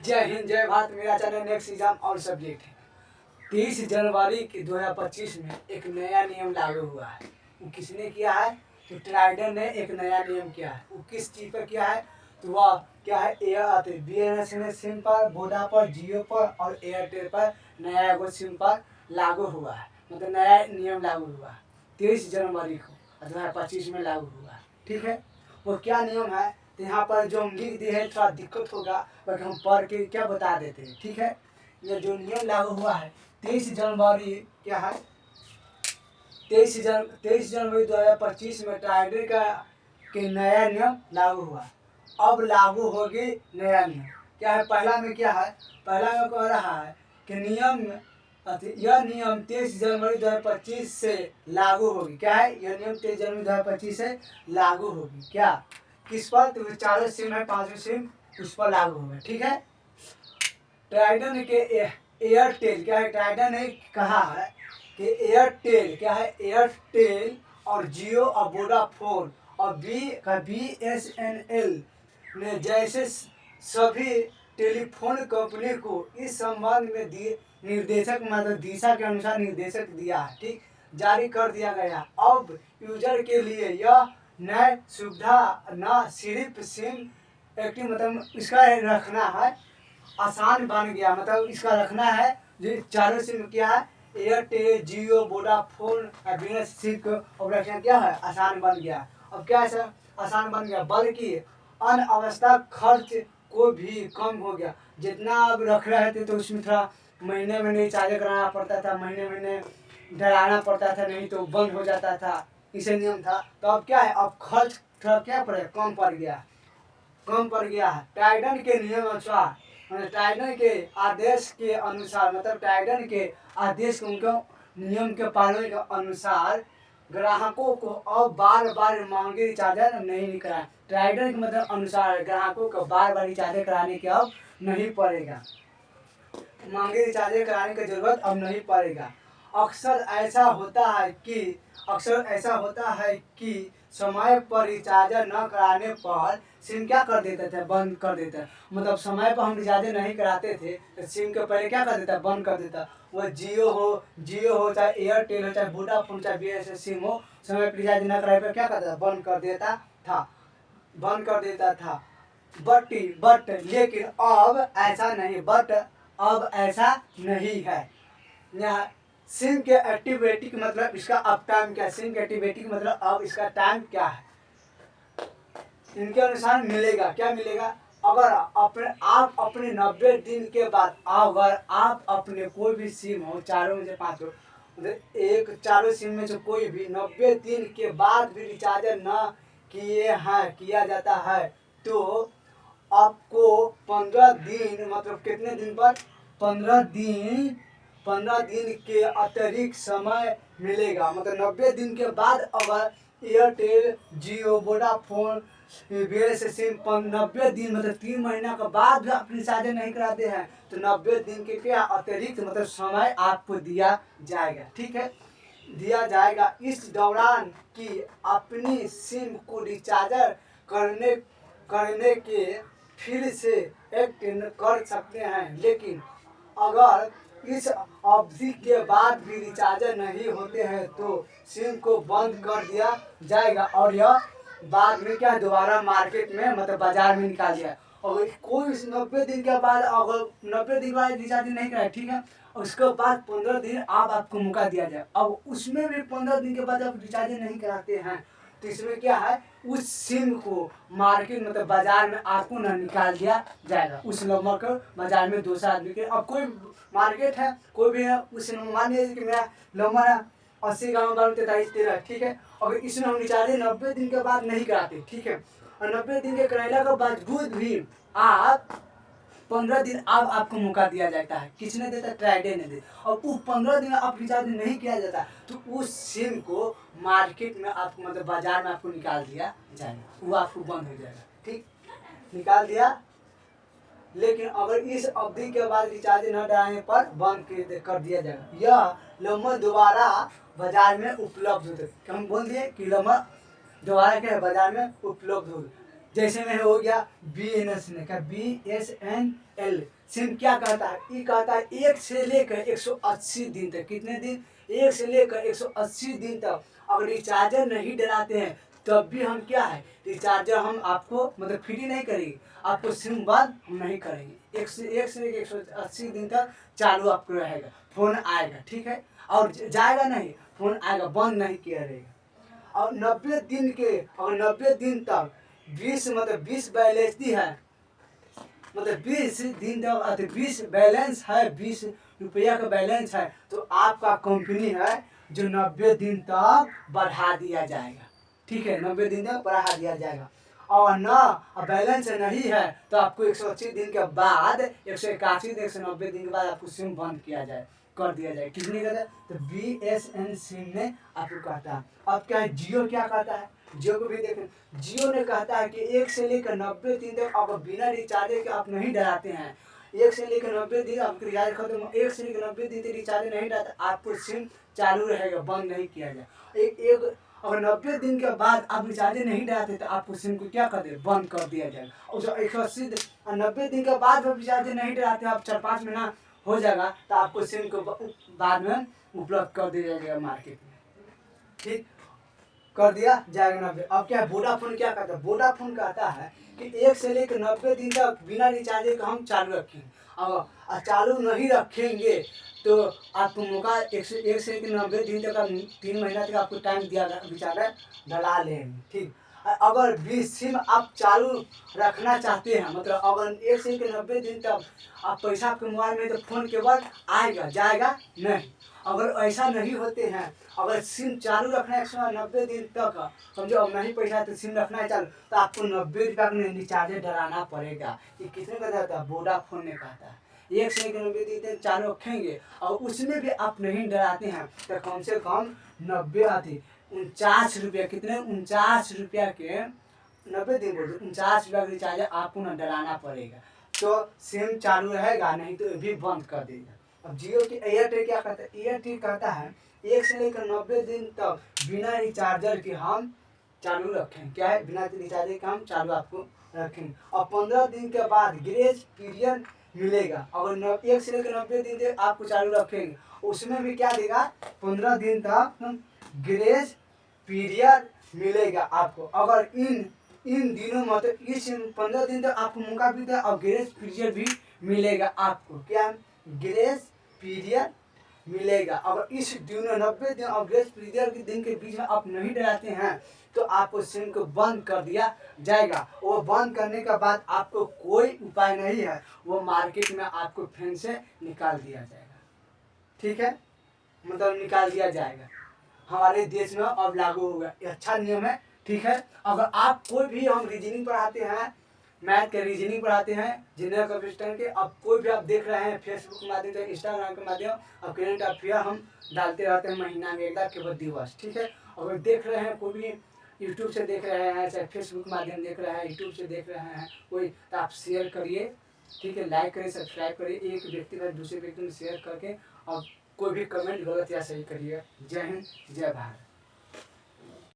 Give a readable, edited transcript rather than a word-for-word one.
जय हिंद जय भारत। मेरा चैनल नेक्स्ट एग्जाम और सब्जेक्ट है। 30 जनवरी 2025 में एक नया नियम लागू हुआ है। वो किसने किया है? तो ट्राइडन ने एक नया नियम किया है। वो किस चीज़ पर किया है? तो वह क्या है, BSNL सिम पर, वोडा पर, जियो पर और एयरटेल पर नया एगो सिम पर लागू हुआ है। मतलब नया नियम लागू हुआ है 23 जनवरी को 2025 में लागू हुआ है। ठीक है, वो क्या नियम है? तो यहाँ पर जो हम लिख दिए हैं थोड़ा दिक्कत होगा, बट हम पढ़ के क्या बता देते हैं। ठीक है, ये जो नियम लागू हुआ है 23 जनवरी क्या है, 23 जनवरी 2025 में ट्राइडन का के नया नियम लागू हुआ। अब लागू होगी नया नियम। क्या है? पहला में क्या है? पहला में कह रहा है कि यह नियम 23 जनवरी 2025 से लागू होगी। क्या है? यह नियम 23 जनवरी 2025 से लागू होगी। क्या? किस पर? तो चारों सिम है, 5वीं सिम उस पर लागू होगा। ठीक है, ट्राइडन के एयरटेल क्या है, ट्राइडन ने कहा है कि एयरटेल क्या है, एयरटेल और जियो और वोडाफोन और BSNL ने जैसे सभी टेलीफोन कंपनी को इस संबंध में निर्देशक मतलब दिशा के अनुसार निर्देशक दिया है। ठीक, जारी कर दिया गया। अब यूजर के लिए यह नए सुविधा न सिर्फ सिम एक्टिव मतलब इसका रखना है आसान बन गया। मतलब इसका रखना है जो चारों सिम क्या है, एयरटेल, जियो, वोडाफोन और BSNL को रखना क्या है, आसान बन गया। अब क्या ऐसा आसान बन गया, बल्कि अनावश्यक खर्च को भी कम हो गया। जितना अब रख रहे थे तो उसमें थोड़ा महीने में रिचार्ज कराना पड़ता था, महीने डराना पड़ता था, नहीं तो बंद हो जाता था, इसे नियम था। तो अब क्या है, अब खर्च थोड़ा क्या पड़े, कम पड़ गया है। ट्राइडन के नियम अनुसार, ट्राइडन के आदेश के अनुसार, मतलब ट्राइडन के आदेश उनके नियम के पालन के अनुसार ग्राहकों को अब बार महंगे रिचार्जर नहीं कराए। ट्राइडन के मतलब अनुसार ग्राहकों को बार रिचार्जर कराने की अब नहीं पड़ेगा, महंगे रिचार्जर कराने की जरूरत अब नहीं पड़ेगा। अक्सर ऐसा होता है कि समय पर रिचार्जर न कराने पर सिम क्या कर देते थे, बंद कर देते। मतलब समय पर हम रिचार्जर नहीं कराते थे तो सिम के पहले क्या कर देता, बंद कर देता। वो जियो हो चाहे एयरटेल हो चाहे वोडाफोन चाहे BSNL सिम हो, समय पर रिचार्ज न कराने पर क्या करता था, बंद कर देता था। बट लेकिन अब ऐसा नहीं है। यहाँ सिम के एक्टिविटी का मतलब इसका अब टाइम क्या है, सिम के एक्टिविटी का मतलब अब इसका टाइम क्या है, इनके अनुसार मिलेगा। क्या मिलेगा? अगर आप अपने 90 दिन के बाद, अगर आप अपने कोई भी सिम हो, चारों में से 5 हो, मतलब चारों सिम में से कोई भी 90 दिन के बाद भी रिचार्जर न किया जाता है तो आपको 15 दिन मतलब कितने दिन पर, 15 दिन के अतिरिक्त समय मिलेगा। मतलब 90 दिन के बाद अगर एयरटेल, जियो, वोडाफोन, BSNL सिम 90 दिन मतलब 3 महीना के बाद भी आप रिचार्ज नहीं कराते हैं तो 90 दिन के क्या अतिरिक्त मतलब समय आपको दिया जाएगा। ठीक है, दिया जाएगा। इस दौरान की अपनी सिम को रिचार्ज करने के फिर से एक्टिव कर सकते हैं। लेकिन अगर इस अवधि के बाद भी रिचार्जर नहीं होते हैं तो सिम को बंद कर दिया जाएगा और यह बाद में क्या दोबारा मार्केट में मतलब बाजार में निकाल दिया। और कोई 90 दिन के बाद, अगर 90 दिन के बाद रिचार्ज नहीं कराए, ठीक है, उसके बाद 15 दिन आपको मौका दिया जाए। अब उसमें भी 15 दिन के बाद आप रिचार्ज नहीं कराते हैं तो इसमें क्या है, उस सिम को मार्केट मतलब बाजार में आपको ना निकाल दिया जाएगा। उस नंबर को बाजार में दूसरा आदमी के, अब कोई मार्केट है, कोई भी है, उस मान लीजिए कि मेरा नंबर है 80 का 43 13, ठीक है, अगर इसमें हम रिचार्ज 90 दिन के बाद नहीं कराते, ठीक है, और 90 दिन के कराने के बावजूद भी आप 15 दिन आपको मौका दिया जाता है। किसने देता? ट्राइडन ने देता। और वो 15 दिन आप रिचार्ज नहीं किया जाता तो उस सिम को मार्केट में आपको मतलब बाजार में आपको निकाल दिया जाएगा, वो आपको बंद हो जाएगा। ठीक, निकाल दिया। लेकिन अगर इस अवधि के बाद रिचार्ज न डालने पर बंद कर दिया जाएगा। यह नंबर दोबारा बाजार में उपलब्ध होते, हम बोल दिए कि नंबर दोबारा क्या है, बाजार में उपलब्ध हो जैसे में हो गया BNSNL का BSNL सिम क्या कहता है, ये कहता है 1 से लेकर 180 दिन तक, कितने दिन, 1 से लेकर 180 दिन तक अगर रिचार्जर नहीं डलाते हैं तब भी हम क्या है रिचार्जर हम आपको मतलब फ्री नहीं करेंगे, आपको सिम बंद हम नहीं करेंगे। 1 से लेकर 180 दिन तक चालू आपको रहेगा, फोन आएगा, ठीक है, और जाएगा नहीं, फोन आएगा, बंद नहीं किया रहेगा। और 90 दिन के और 90 दिन तक 20 बैलेंस दी है, मतलब 20 दिन तक 20 बैलेंस है, 20 रुपया का बैलेंस है तो आपका कंपनी है जो 90 दिन तक बढ़ा दिया जाएगा, ठीक है, 90 दिन तक बढ़ा दिया जाएगा। और ना बैलेंस नहीं है तो आपको 180 दिन के बाद 181 दिन 190 दिन के बाद आपको सिम बंद किया जाए, कर दिया जाए। किसने कहता है, तो BSN सिम ने आपको कहता है। अब क्या है, जियो क्या कहता है, जियो को भी देखें, जियो ने कहता है कि 1 से लेकर 90 दिन तक अगर बिना रिचार्ज के आप नहीं डराते हैं, 1 से लेकर 90 दिन आपको रिचार्ज खत्म, 1 से लेकर 90 दिन तक रिचार्ज नहीं डालते आपको सिम चालू रहेगा, बंद नहीं किया जाए। एक अगर 90 दिन के बाद आप रिचार्ज नहीं डालते तो आपको सिम को क्या कर दे, बंद कर दिया जाएगा। और जो 180 90 दिन के बाद आप रिचार्ज नहीं डालते, आप 4-5 महीना हो जाएगा तो आपको सिम को बाद में उपलब्ध कर दिया जाएगा मार्केट में, ठीक कर दिया जाएगा 90। अब क्या है, वोडाफोन क्या कहता है, वोडाफोन कहता है कि 1 से लेकर 90 दिन तक बिना रिचार्ज के हम चालू रखेंगे, अगर चालू नहीं रखेंगे तो आपको मौका 1 से लेकर 90 दिन तक 3 महीना तक आपको टाइम दिया रिचार्ज डला लेंगे, ठीक। अगर 20 सिम आप चालू रखना चाहते हैं, मतलब अगर 1 से लेकर 90 दिन तक आप पैसा आपके मोबाइल में तो फोन केवल आएगा, जाएगा नहीं। अगर ऐसा नहीं होते हैं, अगर सिम चालू रखना है 190 दिन तक, समझो अब नहीं पैसा तो सिम रखना है चालू, तो आपको 90 रुपया में रिचार्ज डलाना पड़ेगा। ये किसने कहता था, वोडाफोन ने कहता है। 1 से लेकर 90 दिन तक चालू रखेंगे और उसमें भी आप नहीं डराते हैं तो कम से कम 49 रुपया, कितने 49 रुपया के 90 दिन बोलते, 49 रुपया का रिचार्ज आपको न डलाना पड़ेगा, तो सिम चालू रहेगा, नहीं तो भी बंद कर देगा। अब जियो की एयरटेल क्या कहता है, एयरटेल कहता है 1 से लेकर 90 दिन तक बिना रिचार्जर के हम चालू रखें, क्या है, बिना रिचार्जर के हम चालू आपको रखेंगे। और 15 दिन के बाद ग्रेस पीरियड मिलेगा। अगर 1 से लेकर 90 दिन तक आपको चालू रखेंगे, उसमें भी क्या देगा, 15 दिन तक ग्रेस पीरियड मिलेगा आपको। अगर इन दिनों मतलब इस 15 दिन तक आपको मौका भी देगा और ग्रेस पीरियड भी मिलेगा आपको, क्या ग्रेस पीरियड मिलेगा। अगर इस दिनों 90 दिन और ग्रेस पीरियड के दिन के बीच में आप नहीं डराते हैं तो आपको सिम को बंद कर दिया जाएगा। वो बंद करने के बाद आपको कोई उपाय नहीं है, वो मार्केट में आपको फिर से निकाल दिया जाएगा, ठीक है, मतलब निकाल दिया जाएगा। हमारे देश में अब लागू होगा, ये अच्छा नियम है, ठीक है। अगर आप कोई भी, हम रीजनिंग पढ़ाते हैं, मैथ के रीजनिंग पढ़ाते हैं, जनरल कंप्यूटर के, अब कोई भी आप देख रहे हैं फेसबुक के माध्यम से, इंस्टाग्राम के माध्यम, अब करेंट अफेयर हम डालते रहते हैं महीना में एक बार केवल दिवस, ठीक है। अगर देख रहे हैं कोई भी यूट्यूब से देख रहे हैं, चाहे फेसबुक माध्यम देख रहे हैं, यूट्यूब से देख रहे हैं कोई, तो आप शेयर करिए, ठीक है, लाइक करिए, सब्सक्राइब करिए, एक व्यक्ति का दूसरे व्यक्ति में शेयर करके, और कोई भी कमेंट गलत या सही करिए। जय हिंद, जय भारत।